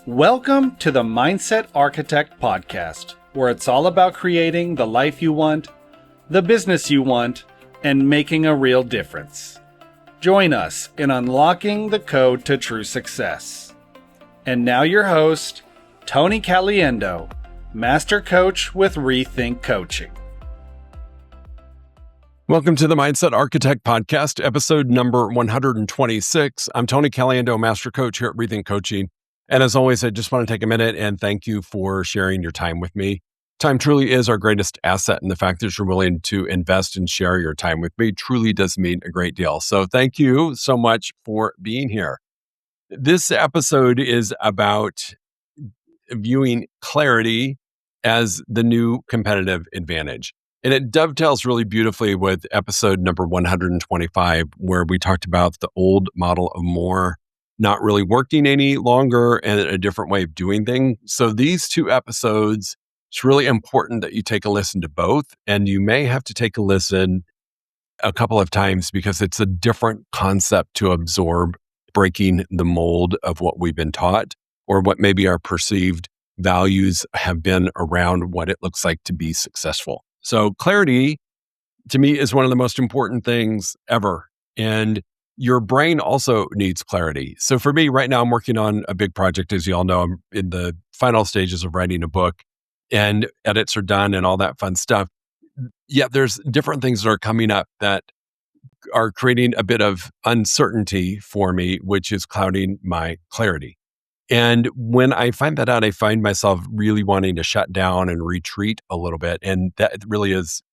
Welcome to the Mindset Architect Podcast, where it's all about creating the life you want, the business you want, and making a real difference. Join us in unlocking the code to true success. And now your host, Tony Caliendo, Master Coach with ReThink Coaching. Welcome to the Mindset Architect Podcast, episode number 126. I'm Tony Caliendo, Master Coach here at ReThink Coaching. And as always, I just want to take a minute and thank you for sharing your time with me. Time truly is our greatest asset, and the fact that you're willing to invest and share your time with me truly does mean a great deal. So thank you so much for being here. This episode is about viewing clarity as the new competitive advantage. And it dovetails really beautifully with episode number 125, where we talked about the old model of more not really working any longer and a different way of doing things. So these two episodes, it's really important that you take a listen to both. And you may have to take a listen a couple of times because it's a different concept to absorb, breaking the mold of what we've been taught or what maybe our perceived values have been around what it looks like to be successful. So clarity, to me, is one of the most important things ever. And your brain also needs clarity. So for me, right now, I'm working on a big project. As you all know, I'm in the final stages of writing a book and edits are done and all that fun stuff. Yet there's different things that are coming up that are creating a bit of uncertainty for me, which is clouding my clarity. And when I find that out, I find myself really wanting to shut down and retreat a little bit. And that really is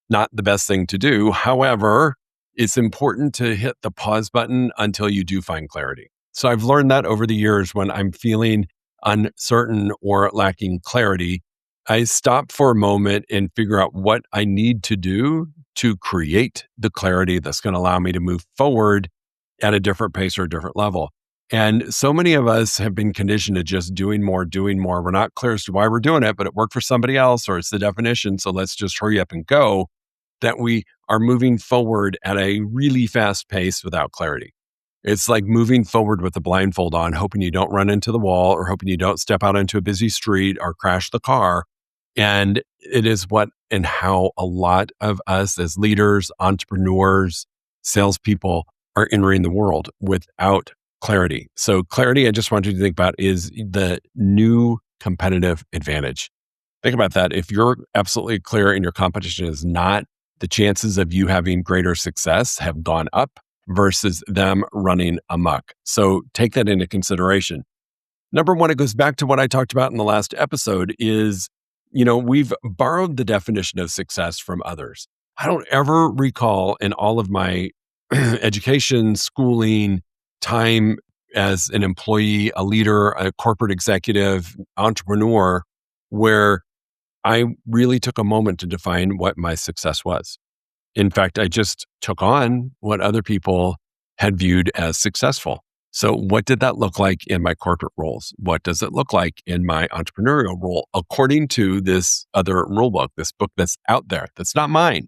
not the best thing to do. However, it's important to hit the pause button until you do find clarity. So I've learned that over the years when I'm feeling uncertain or lacking clarity, I stop for a moment and figure out what I need to do to create the clarity that's going to allow me to move forward at a different pace or a different level. And so many of us have been conditioned to just doing more. We're not clear as to why we're doing it, but it worked for somebody else or it's the definition. So let's just hurry up and go. That we are moving forward at a really fast pace without clarity. It's like moving forward with a blindfold on, hoping you don't run into the wall or hoping you don't step out into a busy street or crash the car. And it is what and how a lot of us as leaders, entrepreneurs, salespeople are entering the world without clarity. So clarity, I just want you to think about, is the new competitive advantage. Think about that. If you're absolutely clear and your competition is not, the chances of you having greater success have gone up versus them running amok. So take that into consideration. Number one, it goes back to what I talked about in the last episode is, we've borrowed the definition of success from others. I don't ever recall in all of my education, schooling, time as an employee, a leader, a corporate executive, entrepreneur, where I really took a moment to define what my success was. In fact, I just took on what other people had viewed as successful. So what did that look like in my corporate roles? What does it look like in my entrepreneurial role according to this other rule book, this book that's out there, that's not mine?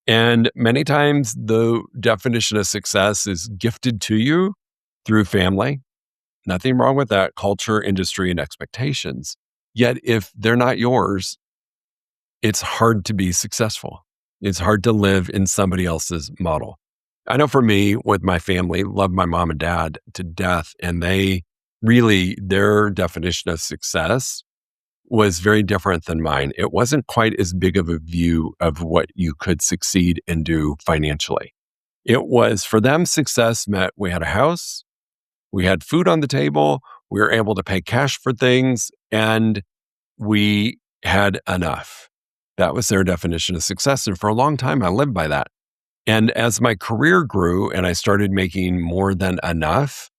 And many times the definition of success is gifted to you through family. Nothing wrong with that, culture, industry, and expectations. Yet if they're not yours, it's hard to be successful. It's hard to live in somebody else's model. I know for me, with my family, love my mom and dad to death. And their definition of success was very different than mine. It wasn't quite as big of a view of what you could succeed and do financially. It was, for them, success meant we had a house, we had food on the table, we were able to pay cash for things, and we had enough. That was their definition of success. And for a long time, I lived by that. And as my career grew and I started making more than enough,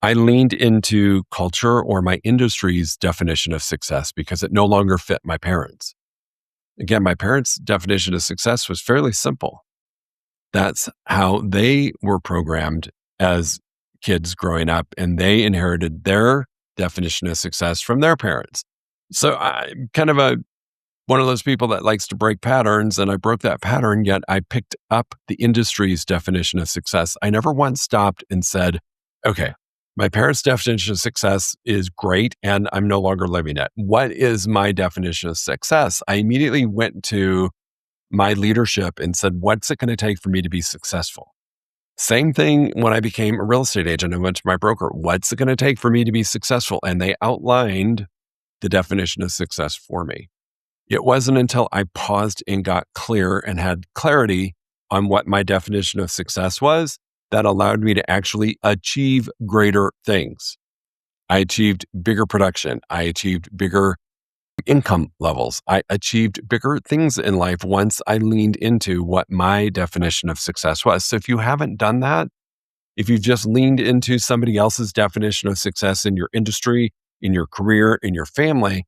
I leaned into culture or my industry's definition of success because it no longer fit my parents. Again, my parents' definition of success was fairly simple. That's how they were programmed as kids growing up, and they inherited their definition of success from their parents. So I'm kind of one of those people that likes to break patterns, and I broke that pattern, yet I picked up the industry's definition of success. I never once stopped and said, okay, My parents' definition of success is great, and I'm no longer living it. What is my definition of success? I immediately went to my leadership and said, what's it going to take for me to be successful? Same thing when I became a real estate agent. I went to my broker. What's it going to take for me to be successful? And they outlined the definition of success for me. It wasn't until I paused and got clear and had clarity on what my definition of success was that allowed me to actually achieve greater things. I achieved bigger production. I achieved bigger income levels. I achieved bigger things in life once I leaned into what my definition of success was. So if you haven't done that, if you've just leaned into somebody else's definition of success in your industry, in your career, in your family,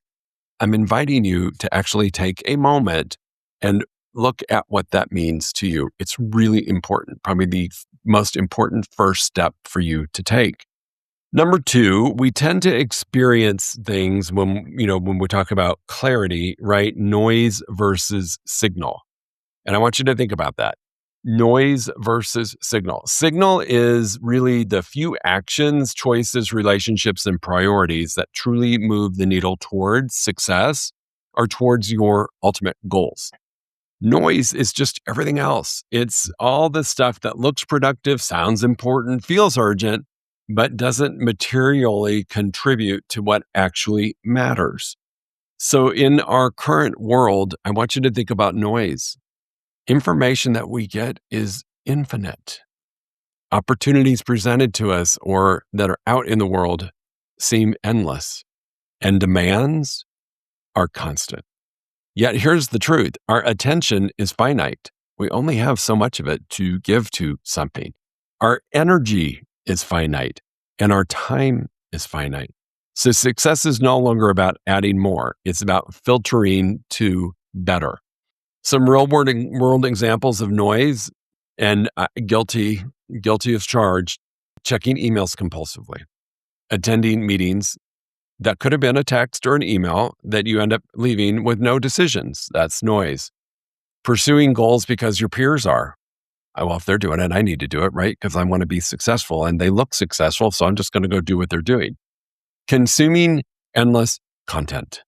I'm inviting you to actually take a moment and look at what that means to you. It's really important, probably the most important first step for you to take. Number two, we tend to experience things when we talk about clarity, right? Noise versus signal. And I want you to think about that. Noise versus signal. Signal is really the few actions, choices, relationships, and priorities that truly move the needle towards success or towards your ultimate goals. Noise is just everything else. It's all the stuff that looks productive, sounds important, feels urgent, but doesn't materially contribute to what actually matters. So in our current world, I want you to think about noise. Information that we get is infinite. Opportunities presented to us or that are out in the world seem endless, and demands are constant. Yet here's the truth. Our attention is finite. We only have so much of it to give to something. Our energy is finite, and our time is finite. So success is no longer about adding more. It's about filtering to better. Some real world examples of noise, and guilty as charged, checking emails compulsively, attending meetings that could have been a text or an email that you end up leaving with no decisions. That's noise. Pursuing goals because your peers are. Well, if they're doing it, I need to do it, right? Because I want to be successful and they look successful, so I'm just going to go do what they're doing. Consuming endless content.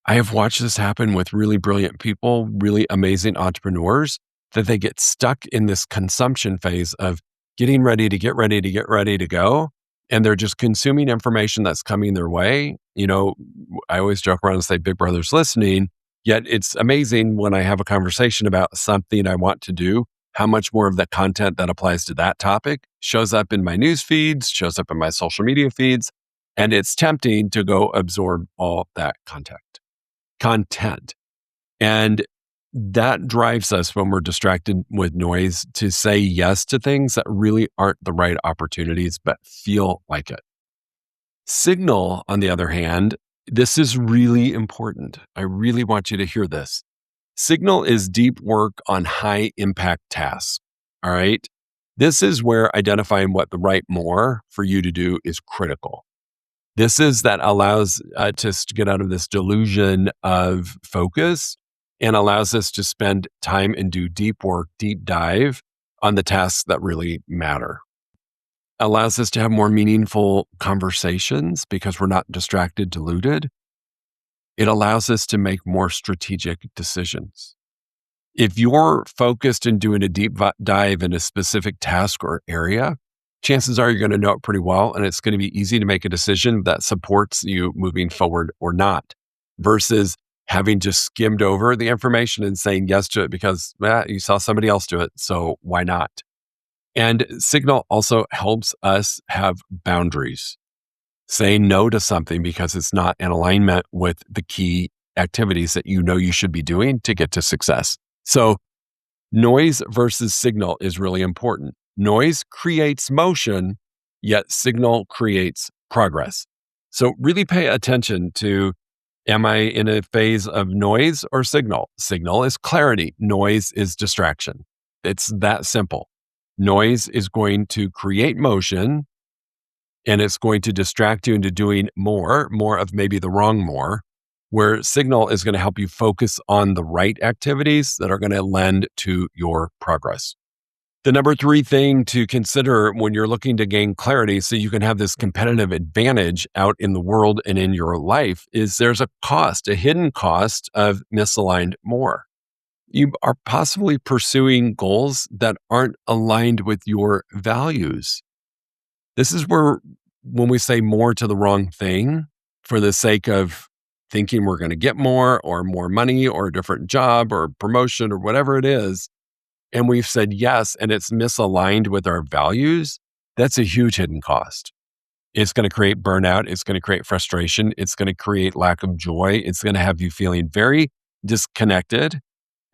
I have watched this happen with really brilliant people, really amazing entrepreneurs, that they get stuck in this consumption phase of getting ready to get ready to get ready to go. And they're just consuming information that's coming their way. I always joke around and say, Big Brother's listening. Yet it's amazing when I have a conversation about something I want to do, how much more of the content that applies to that topic shows up in my news feeds, shows up in my social media feeds. And it's tempting to go absorb all that content. And that drives us when we're distracted with noise to say yes to things that really aren't the right opportunities, but feel like it. Signal, on the other hand, this is really important. I really want you to hear this. Signal is deep work on high impact tasks. All right. This is where identifying what the right more for you to do is critical. This is that allows us to get out of this delusion of focus and allows us to spend time and do deep work, deep dive on the tasks that really matter. Allows us to have more meaningful conversations because we're not distracted, deluded. It allows us to make more strategic decisions. If you're focused in doing a deep dive in a specific task or area, chances are you're going to know it pretty well, and it's going to be easy to make a decision that supports you moving forward or not, versus having just skimmed over the information and saying yes to it because you saw somebody else do it, so why not? And Signal also helps us have boundaries. Saying no to something because it's not in alignment with the key activities that you know you should be doing to get to success. So noise versus signal is really important. Noise creates motion, yet signal creates progress. So really pay attention to, am I in a phase of noise or signal? Signal is clarity. Noise is distraction. It's that simple. Noise is going to create motion, and it's going to distract you into doing more of maybe the wrong more, where signal is going to help you focus on the right activities that are going to lend to your progress. The number three thing to consider when you're looking to gain clarity so you can have this competitive advantage out in the world and in your life is there's a cost, a hidden cost of misaligned more. You are possibly pursuing goals that aren't aligned with your values. This is where, when we say more to the wrong thing for the sake of thinking we're going to get more or more money or a different job or promotion or whatever it is, and we've said yes, and it's misaligned with our values, that's a huge hidden cost. It's going to create burnout. It's going to create frustration. It's going to create lack of joy. It's going to have you feeling very disconnected,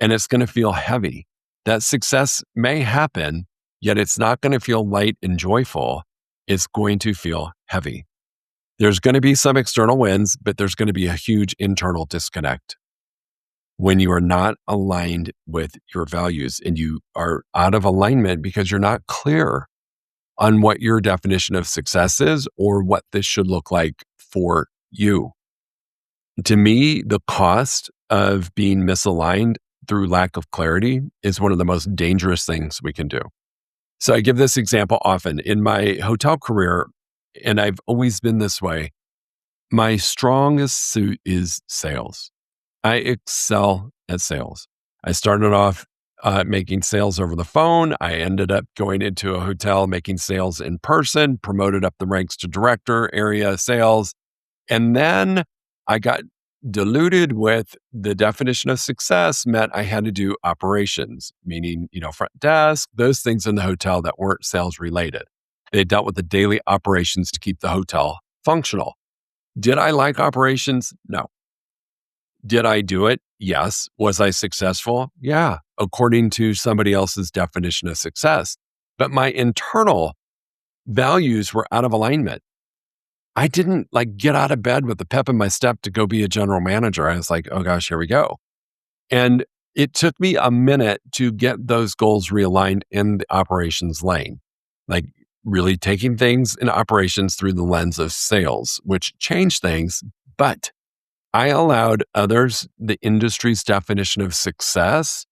and it's going to feel heavy. That success may happen, yet it's not going to feel light and joyful. It's going to feel heavy. There's going to be some external wins, but there's going to be a huge internal disconnect when you are not aligned with your values and you are out of alignment because you're not clear on what your definition of success is or what this should look like for you. To me, the cost of being misaligned through lack of clarity is one of the most dangerous things we can do. So I give this example often. In my hotel career, and I've always been this way, my strongest suit is sales. I excel at sales. I started off making sales over the phone. I ended up going into a hotel, making sales in person, promoted up the ranks to director, area sales. And then I got diluted with the definition of success meant I had to do operations, meaning, front desk, those things in the hotel that weren't sales related. They dealt with the daily operations to keep the hotel functional. Did I like operations? No. Did I do it? Yes. Was I successful? Yeah, according to somebody else's definition of success. But my internal values were out of alignment. I didn't get out of bed with a pep in my step to go be a general manager. I was like, oh gosh, here we go. And it took me a minute to get those goals realigned in the operations lane, really taking things in operations through the lens of sales, which changed things. But I allowed others, the industry's definition of success,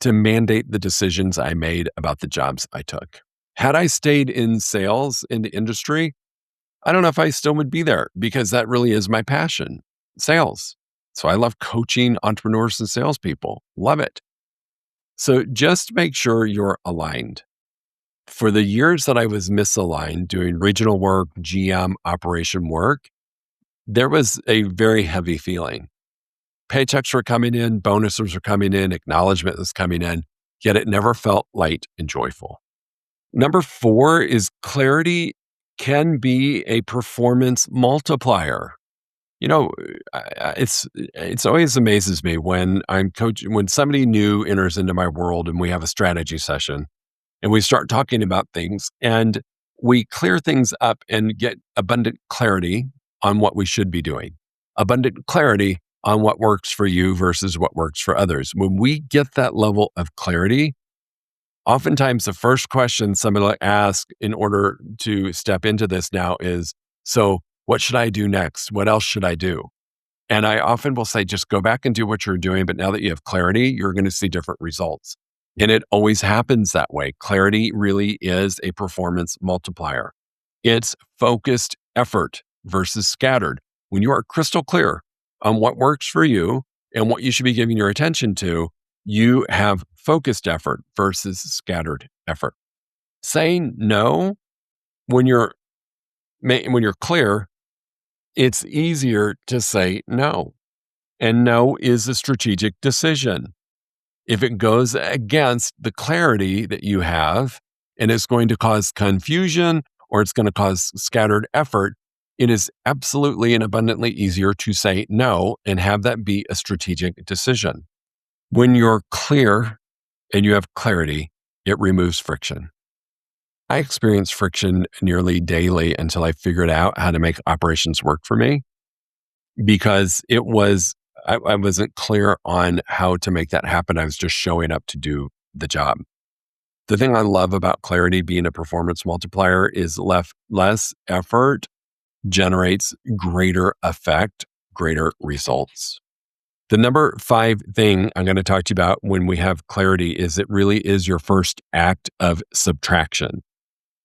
to mandate the decisions I made about the jobs I took. Had I stayed in sales in the industry, I don't know if I still would be there because that really is my passion, sales. So I love coaching entrepreneurs and salespeople. Love it. So just make sure you're aligned. For the years that I was misaligned doing regional work, GM operation work, there was a very heavy feeling. Paychecks were coming in, bonuses were coming in, acknowledgement was coming in, yet it never felt light and joyful. Number 4 is clarity can be a performance multiplier. It's always amazes me when I'm coaching, when somebody new enters into my world and we have a strategy session and we start talking about things and we clear things up and get abundant clarity on what we should be doing, abundant clarity on what works for you versus what works for others. When we get that level of clarity, oftentimes the first question somebody will ask in order to step into this now is, so what should I do next? What else should I do? And I often will say, just go back and do what you're doing. But now that you have clarity, you're going to see different results. And it always happens that way. Clarity really is a performance multiplier. It's focused effort versus scattered. When you are crystal clear on what works for you and what you should be giving your attention to, you have focused effort versus scattered effort. Saying no when you're clear, it's easier to say no. And no is a strategic decision. If it goes against the clarity that you have and it's going to cause confusion or it's going to cause scattered effort, it is absolutely and abundantly easier to say no and have that be a strategic decision. When you're clear and you have clarity, it removes friction. I experience friction nearly daily until I figured out how to make operations work for me because I wasn't clear on how to make that happen. I was just showing up to do the job. The thing I love about clarity being a performance multiplier is less effort generates greater effect, greater results. The number 5 thing I'm going to talk to you about when we have clarity is it really is your first act of subtraction.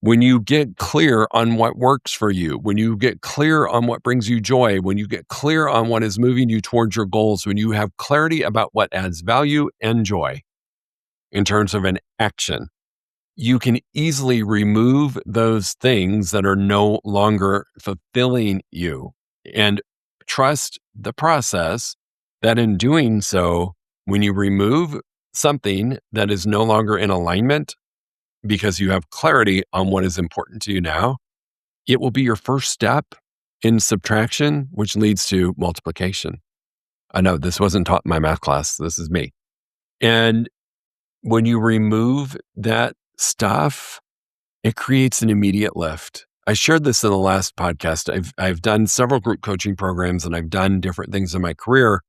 When you get clear on what works for you, when you get clear on what brings you joy, when you get clear on what is moving you towards your goals, when you have clarity about what adds value and joy in terms of an action, you can easily remove those things that are no longer fulfilling you and trust the process that in doing so, when you remove something that is no longer in alignment, because you have clarity on what is important to you now, it will be your first step in subtraction, which leads to multiplication. I know this wasn't taught in my math class. This is me. And when you remove that stuff, it creates an immediate lift. I shared this in the last podcast. I've done several group coaching programs and I've done different things in my career.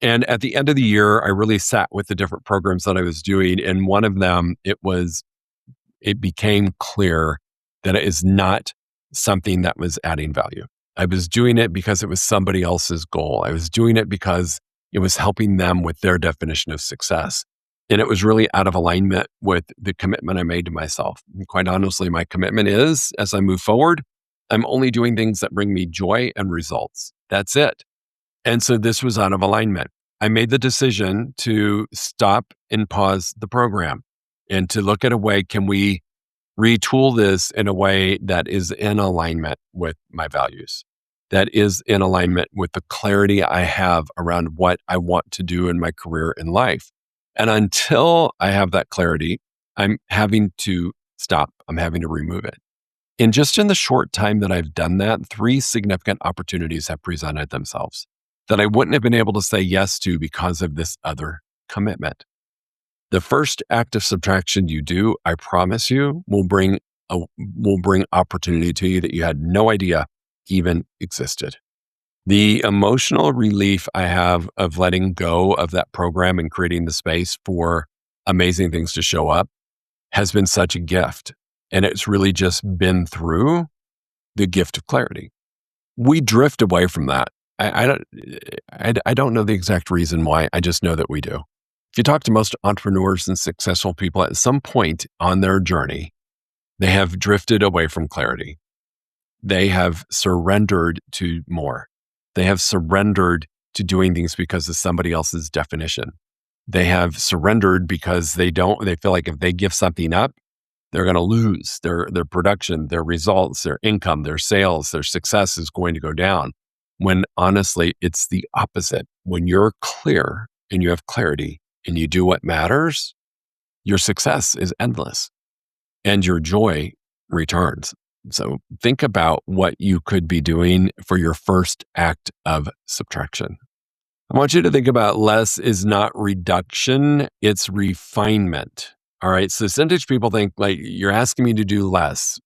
And at the end of the year, I really sat with the different programs that I was doing. And one of them, it became clear that it is not something that was adding value. I was doing it because it was somebody else's goal. I was doing it because it was helping them with their definition of success. And it was really out of alignment with the commitment I made to myself. And quite honestly, my commitment is, as I move forward, I'm only doing things that bring me joy and results. That's it. And so this was out of alignment. I made the decision to stop and pause the program and to look at a way, can we retool this in a way that is in alignment with my values, that is in alignment with the clarity I have around what I want to do in my career and life. And until I have that clarity, I'm having to stop. I'm having to remove it. And just in the short time that I've done that, 3 significant opportunities have presented themselves that I wouldn't have been able to say yes to because of this other commitment. The first act of subtraction you do, I promise you, will bring opportunity to you that you had no idea even existed. The emotional relief I have of letting go of that program and creating the space for amazing things to show up has been such a gift. And it's really just been through the gift of clarity. We drift away from that. I don't know the exact reason why. I just know that we do. If you talk to most entrepreneurs and successful people at some point on their journey, they have drifted away from clarity. They have surrendered to more. They have surrendered to doing things because of somebody else's definition. They have surrendered because they feel like if they give something up, they're going to lose their production, their results, their income, their sales, their success is going to go down. When honestly, it's the opposite. When you're clear and you have clarity and you do what matters, your success is endless and your joy returns. So think about what you could be doing for your first act of subtraction. I want you to think about less is not reduction, it's refinement. All right. So sometimes people think like you're asking me to do less.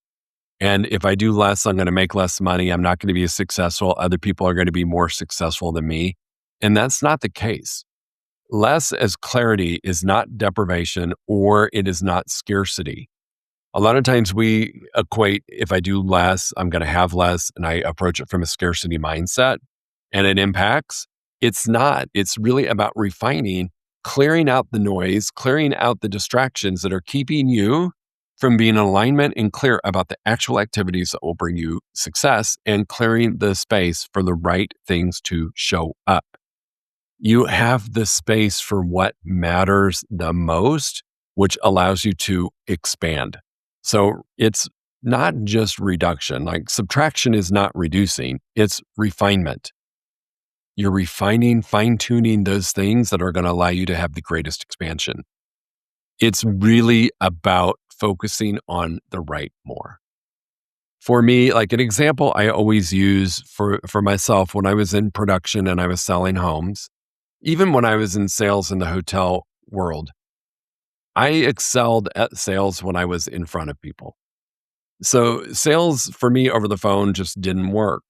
And if I do less, I'm going to make less money. I'm not going to be as successful. Other people are going to be more successful than me. And that's not the case. Less as clarity is not deprivation or it is not scarcity. A lot of times we equate if I do less, I'm going to have less, and I approach it from a scarcity mindset and it impacts. It's not. It's really about refining, clearing out the noise, clearing out the distractions that are keeping you from being in alignment and clear about the actual activities that will bring you success and clearing the space for the right things to show up. You have the space for what matters the most, which allows you to expand. So it's not just reduction. Like subtraction is not reducing, it's refinement. You're refining, fine-tuning those things that are going to allow you to have the greatest expansion. It's really about focusing on the right more. For me, like an example I always use for myself when I was in production and I was selling homes, even when I was in sales in the hotel world, I excelled at sales when I was in front of people. So sales for me over the phone just didn't work.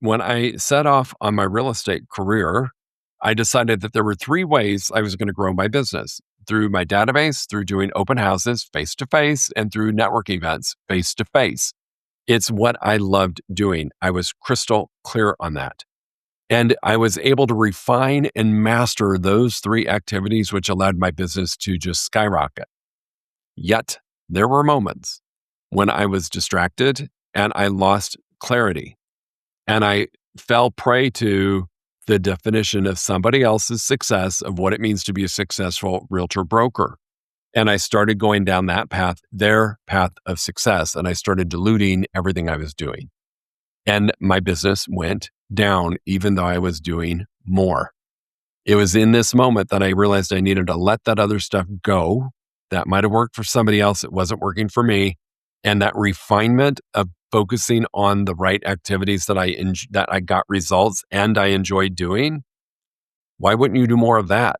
When I set off on my real estate career, I decided that there were 3 ways I was going to grow my business: through my database, through doing open houses face-to-face, and through network events face-to-face. It's what I loved doing. I was crystal clear on that. And I was able to refine and master those 3 activities, which allowed my business to just skyrocket. Yet there were moments when I was distracted and I lost clarity, and I fell prey to the definition of somebody else's success of what it means to be a successful realtor broker. And I started going down that path, their path of success, and I started diluting everything I was doing. And my business went down, even though I was doing more. It was in this moment that I realized I needed to let that other stuff go. That might have worked for somebody else. It wasn't working for me. And that refinement of focusing on the right activities that I got results and I enjoyed doing. Why wouldn't you do more of that?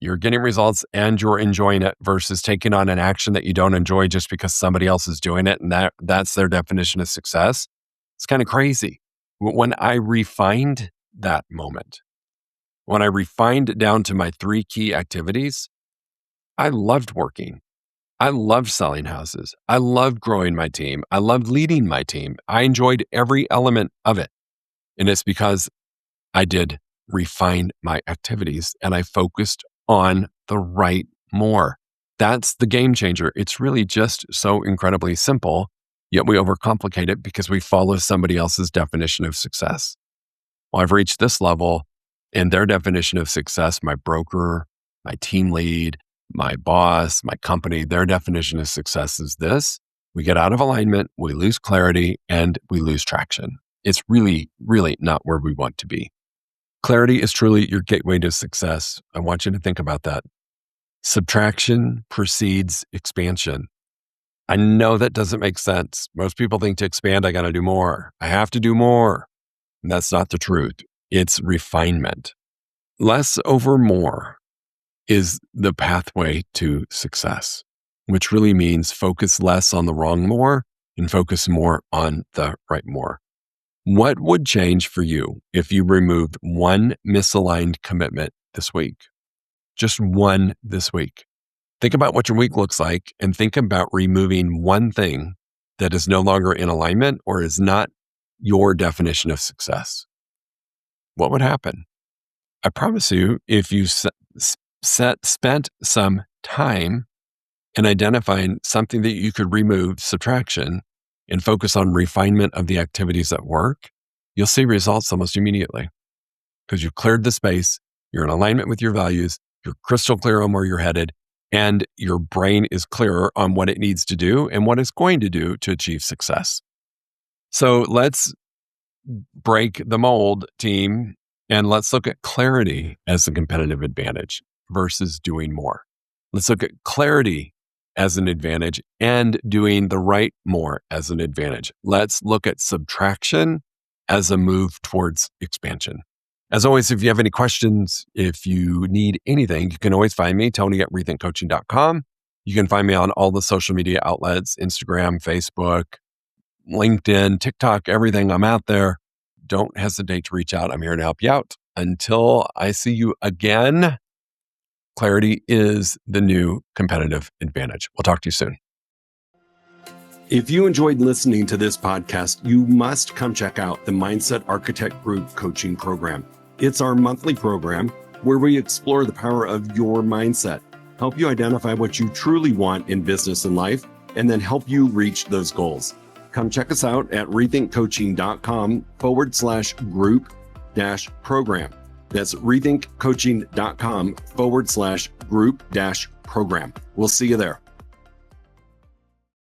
You're getting results and you're enjoying it versus taking on an action that you don't enjoy just because somebody else is doing it and that's their definition of success. It's kind of crazy. When I refined that moment, when I refined it down to my 3 key activities, I loved working. I loved selling houses. I loved growing my team. I loved leading my team. I enjoyed every element of it. And it's because I did refine my activities and I focused on the right more. That's the game changer. It's really just so incredibly simple, yet we overcomplicate it because we follow somebody else's definition of success. Well, I've reached this level and their definition of success, my broker, my team lead, my boss, my company, their definition of success is this. We get out of alignment, we lose clarity, and we lose traction. It's really, really not where we want to be. Clarity is truly your gateway to success. I want you to think about that. Subtraction precedes expansion. I know that doesn't make sense. Most people think to expand, I got to do more. I have to do more. And that's not the truth. It's refinement. Less over more is the pathway to success, which really means focus less on the wrong more and focus more on the right more. What would change for you if you removed one misaligned commitment this week? Just one this week. Think about what your week looks like and think about removing one thing that is no longer in alignment or is not your definition of success. What would happen? I promise you, if you spent some time in identifying something that you could remove, subtraction, and focus on refinement of the activities at work, you'll see results almost immediately because you've cleared the space, you're in alignment with your values, you're crystal clear on where you're headed, and your brain is clearer on what it needs to do and what it's going to do to achieve success. So let's break the mold, team, and let's look at clarity as a competitive advantage versus doing more. Let's look at clarity as an advantage and doing the right more as an advantage. Let's look at subtraction as a move towards expansion. As always, if you have any questions, if you need anything, you can always find me, Tony at ReThinkCoaching.com. You can find me on all the social media outlets, Instagram, Facebook, LinkedIn, TikTok, everything. I'm out there. Don't hesitate to reach out. I'm here to help you out. Until I see you again, clarity is the new competitive advantage. We'll talk to you soon. If you enjoyed listening to this podcast, you must come check out the Mindset Architect Group Coaching Program. It's our monthly program where we explore the power of your mindset, help you identify what you truly want in business and life, and then help you reach those goals. Come check us out at rethinkcoaching.com/group-program. That's rethinkcoaching.com/group-program. We'll see you there.